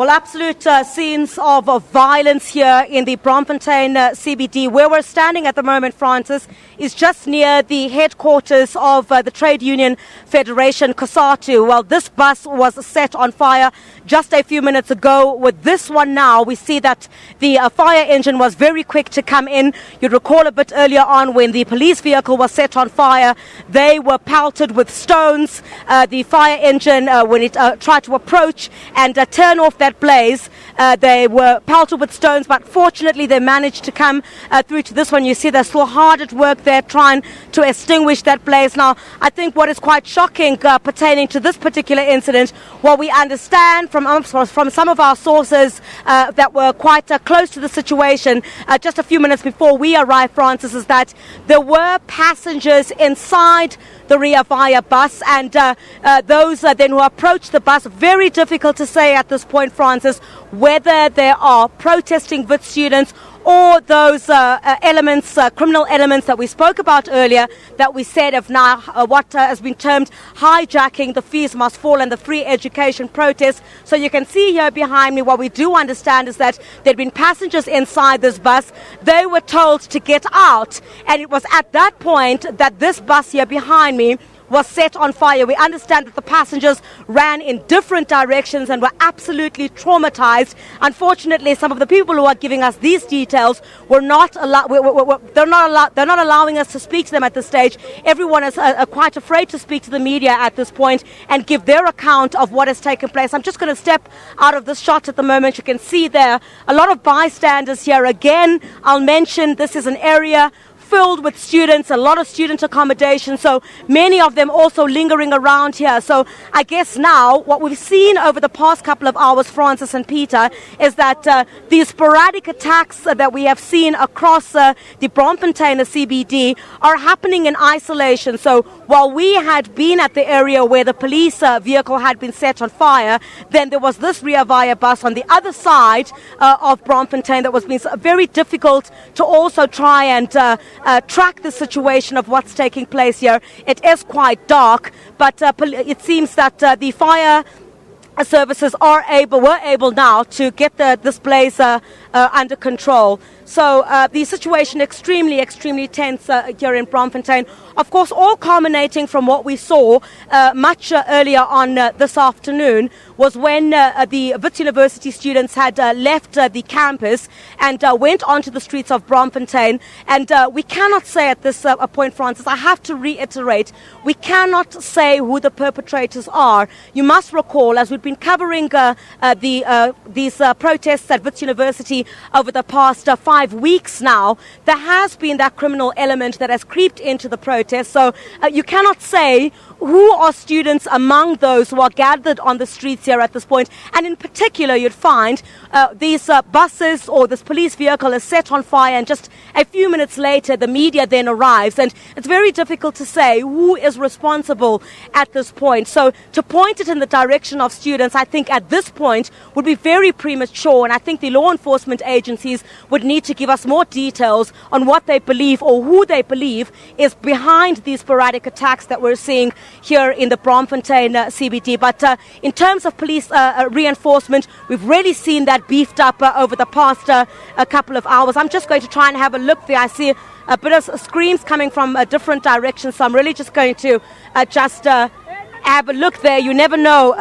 Well, absolute scenes of violence here in the Braamfontein CBD. Where we're standing at the moment, Francis, is just near the headquarters of the Trade Union Federation, COSATU. Well, this bus was set on fire just a few minutes ago. With this one now, we see that the fire engine was very quick to come in. You'd recall a bit earlier on when the police vehicle was set on fire, they were pelted with stones. The fire engine, when it tried to approach and turn off that blaze, they were pelted with stones, but fortunately they managed to come through to this one. You see they're still hard at work there trying to extinguish that blaze. Now, I think what is quite shocking pertaining to this particular incident, what we understand from some of our sources that were quite close to the situation just a few minutes before we arrived, Francis, is that there were passengers inside the Rea Vaya bus, and those then who approached the bus, very difficult to say at this point, Francis, whether they are protesting Wits students or those elements, criminal elements that we spoke about earlier, that we said of now what has been termed hijacking the fees must fall and the free education protest. So you can see here behind me, what we do understand is that there had been passengers inside this bus. They were told to get out, and it was at that point that this bus here behind me was set on fire. We understand that the passengers ran in different directions and were absolutely traumatized. Unfortunately, some of the people who are giving us these details were not they're not allowing us to speak to them at this stage. Everyone is quite afraid to speak to the media at this point and give their account of what has taken place. I'm just going to step out of this shot at the moment. You can see there a lot of bystanders here. Again, I'll mention this is an area filled with students, a lot of student accommodation, so many of them also lingering around here. So I guess now what we've seen over the past couple of hours, Francis and Peter, is that these sporadic attacks that we have seen across the Braamfontein CBD are happening in isolation. So while we had been at the area where the police vehicle had been set on fire, then there was this Rea Vaya bus on the other side of Braamfontein that was being very difficult to also try and track the situation of what's taking place here. It is quite dark, but it seems that the fire services were able now to get this blaze under control. So the situation extremely tense here in Braamfontein. Of course, all culminating from what we saw much earlier on this afternoon was when the Wits University students had left the campus and went onto the streets of Braamfontein. And we cannot say at this point, Francis, I have to reiterate, we cannot say who the perpetrators are. You must recall, as we've been covering these protests at Wits University over the past 5 weeks now, there has been that criminal element that has creeped into the protest. So you cannot say who are students among those who are gathered on the streets here at this point. And in particular, you'd find these buses or this police vehicle is set on fire, and just a few minutes later, the media then arrives. And it's very difficult to say who is responsible at this point. So to point it in the direction of students, I think at this point would be very premature. And I think the law enforcement agencies would need to give us more details on what they believe or who they believe is behind these sporadic attacks that we're seeing here in the Braamfontein CBD. But in terms of police reinforcement, we've really seen that beefed up over the past couple of hours. I'm just going to try and have a look there. I see a bit of screams coming from different directions, so I'm really just going to have a look there. You never know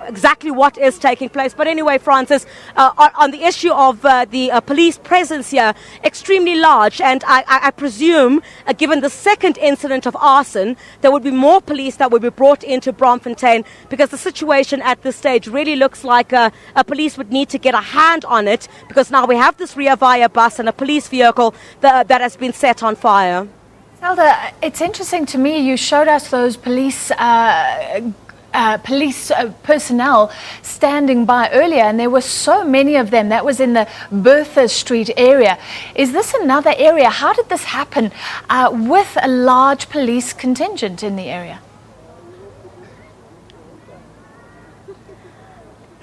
exactly what is taking place. But anyway, Francis, on the issue of the police presence here, extremely large, and I presume, given the second incident of arson, there would be more police that would be brought into Braamfontein, because the situation at this stage really looks like police would need to get a hand on it, because now we have this Rea Vaya bus and a police vehicle that has been set on fire. Chriselda, it's interesting to me, you showed us those police personnel standing by earlier, and there were so many of them. That was in the Bertha Street area. Is this another area? How did this happen with a large police contingent in the area?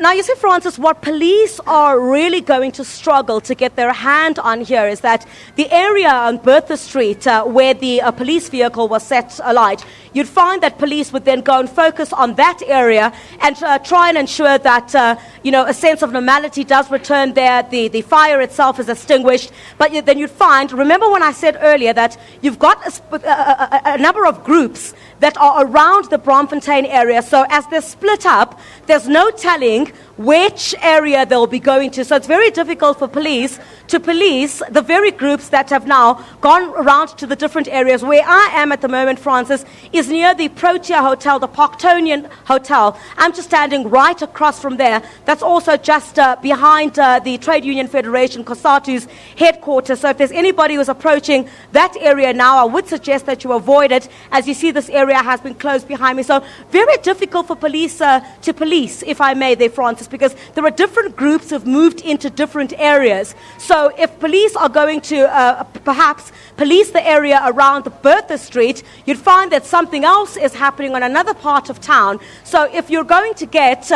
Now, you see, Francis, what police are really going to struggle to get their hand on here is that the area on Bertha Street where the police vehicle was set alight, you'd find that police would then go and focus on that area and try and ensure that, a sense of normality does return there. The fire itself is extinguished. But then you'd find, remember when I said earlier that you've got a number of groups that are around the Braamfontein area. So as they're split up, there's no telling which area they'll be going to. So it's very difficult for police to police the very groups that have now gone around to the different areas. Where I am at the moment, Francis, is near the Protea Hotel, the Parktonian Hotel. I'm just standing right across from there. That's also just behind the Trade Union Federation, COSATU's headquarters. So if there's anybody who's approaching that area now, I would suggest that you avoid it. As you see, this area has been closed behind me. So very difficult for police to police, if I may there, Francis, because there are different groups who've moved into different areas. So if police are going to perhaps police the area around the Bertha Street, you'd find that something else is happening on another part of town. So if you're going to get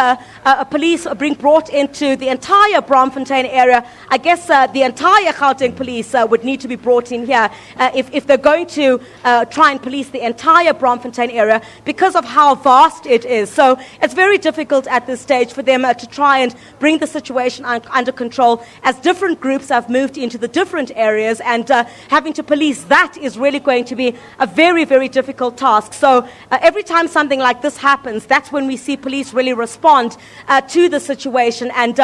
police being brought into the entire Braamfontein area, I guess the entire Gauteng police would need to be brought in here if they're going to try and police the entire Braamfontein area because of how vast it is. So it's very difficult at this stage for them to try and bring the situation under control, as different groups have moved into the different areas, and having to police that is really going to be a very, very difficult task. So every time something like this happens, that's when we see police really respond to the situation. And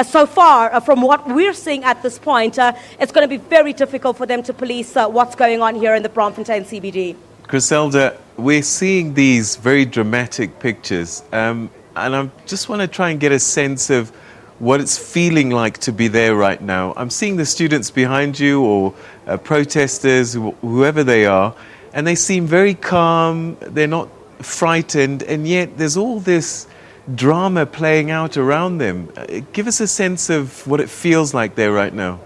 so far, from what we're seeing at this point, it's going to be very difficult for them to police what's going on here in the Braamfontein CBD. Chriselda, we're seeing these very dramatic pictures, and I just want to try and get a sense of what it's feeling like to be there right now. I'm seeing the students behind you, or protesters, whoever they are, and they seem very calm, they're not frightened, and yet there's all this drama playing out around them. Give us a sense of what it feels like there right now.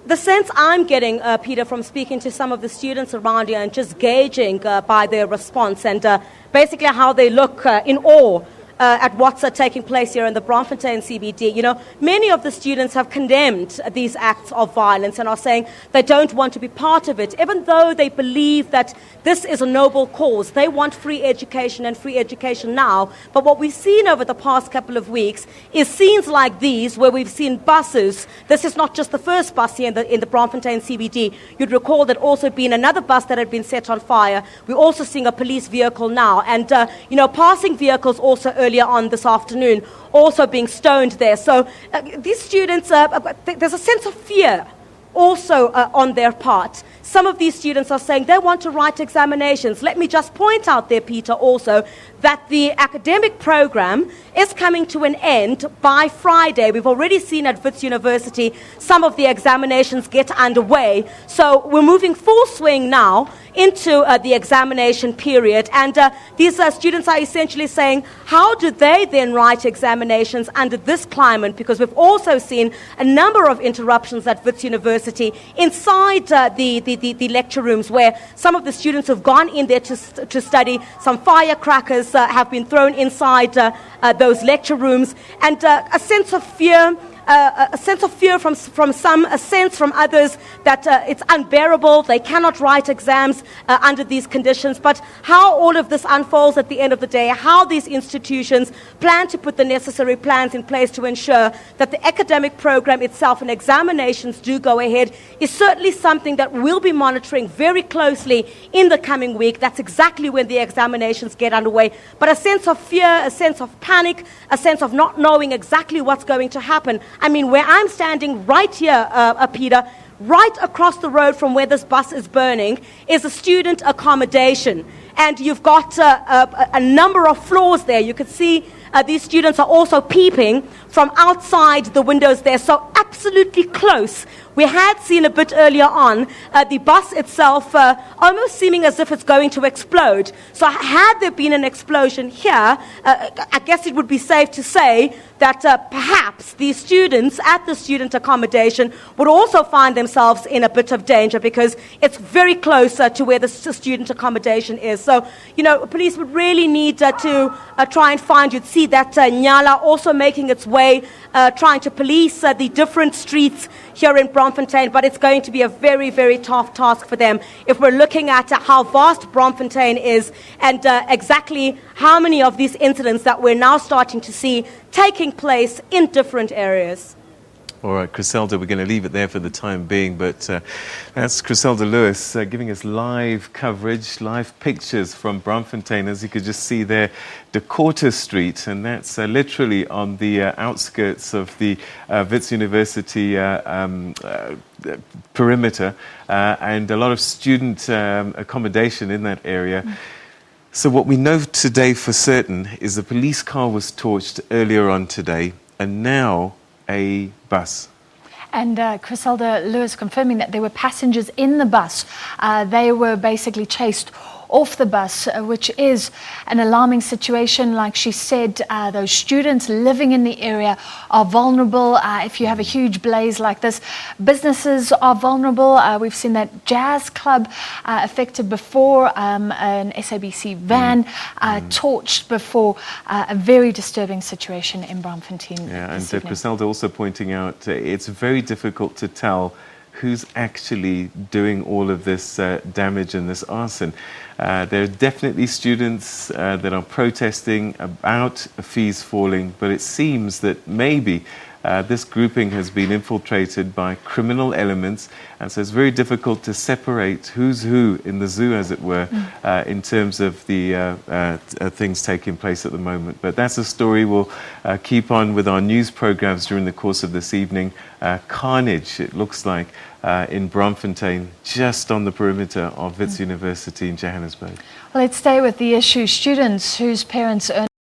The sense I'm getting, Peter, from speaking to some of the students around here and just gauging by their response and basically how they look in awe at what's taking place here in the Braamfontein CBD. Many of the students have condemned these acts of violence and are saying they don't want to be part of it, even though they believe that this is a noble cause. They want free education and free education now. But what we've seen over the past couple of weeks is scenes like these where we've seen buses. This is not just the first bus here in the Braamfontein CBD. You'd recall that also been another bus that had been set on fire. We're also seeing a police vehicle now. And, passing vehicles also earlier on this afternoon, also being stoned there. So these students, there's a sense of fear also on their part. Some of these students are saying they want to write examinations. Let me just point out there, Peter, also that the academic program is coming to an end by Friday. We've already seen at Wits University some of the examinations get underway. So we're moving full swing now into the examination period. And these students are essentially saying, how do they then write examinations under this climate? Because we've also seen a number of interruptions at Wits University inside the lecture rooms, where some of the students have gone in there to study. Some firecrackers have been thrown inside those lecture rooms, and a sense of fear. A sense of fear from some, a sense from others that it's unbearable. They cannot write exams under these conditions. But how all of this unfolds at the end of the day, how these institutions plan to put the necessary plans in place to ensure that the academic program itself and examinations do go ahead, is certainly something that we'll be monitoring very closely in the coming week. That's exactly when the examinations get underway. But a sense of fear, a sense of panic, a sense of not knowing exactly what's going to happen. I mean, where I'm standing right here, Peter, right across the road from where this bus is burning is a student accommodation. And you've got a number of floors there. You can see these students are also peeping from outside the windows there. So absolutely close. We had seen a bit earlier on the bus itself almost seeming as if it's going to explode. So had there been an explosion here, I guess it would be safe to say that perhaps these students at the student accommodation would also find themselves in a bit of danger, because it's very close to where the student accommodation is. So, police would really need to try and find, you'd see that Nyala also making its way, trying to police the different different streets here in Braamfontein, but it's going to be a very, very tough task for them if we're looking at how vast Braamfontein is and exactly how many of these incidents that we're now starting to see taking place in different areas. All right, Chriselda, we're going to leave it there for the time being, but that's Chriselda Lewis giving us live coverage, live pictures from Braamfontein, as you could just see there, Decorter Street, and that's literally on the outskirts of the Wits University perimeter, and a lot of student accommodation in that area. So what we know today for certain is the police car was torched earlier on today, and now a bus. And Chriselda Lewis confirming that there were passengers in the bus. They were basically chased off the bus, which is an alarming situation. Like she said, those students living in the area are vulnerable. If you have a huge blaze like this, businesses are vulnerable. We've seen that jazz club affected before, an SABC van torched before, a very disturbing situation in Braamfontein. Yeah, and Chriselda also pointing out it's very difficult to tell who's actually doing all of this damage and this arson. There are definitely students that are protesting about fees falling, but it seems that maybe this grouping has been infiltrated by criminal elements, and so it's very difficult to separate who's who in the zoo, as it were, in terms of the things taking place at the moment. But that's a story we'll keep on with our news programs during the course of this evening. Carnage, it looks like, in Braamfontein, just on the perimeter of Wits University in Johannesburg. Well, let's stay with the issue. Students whose parents earn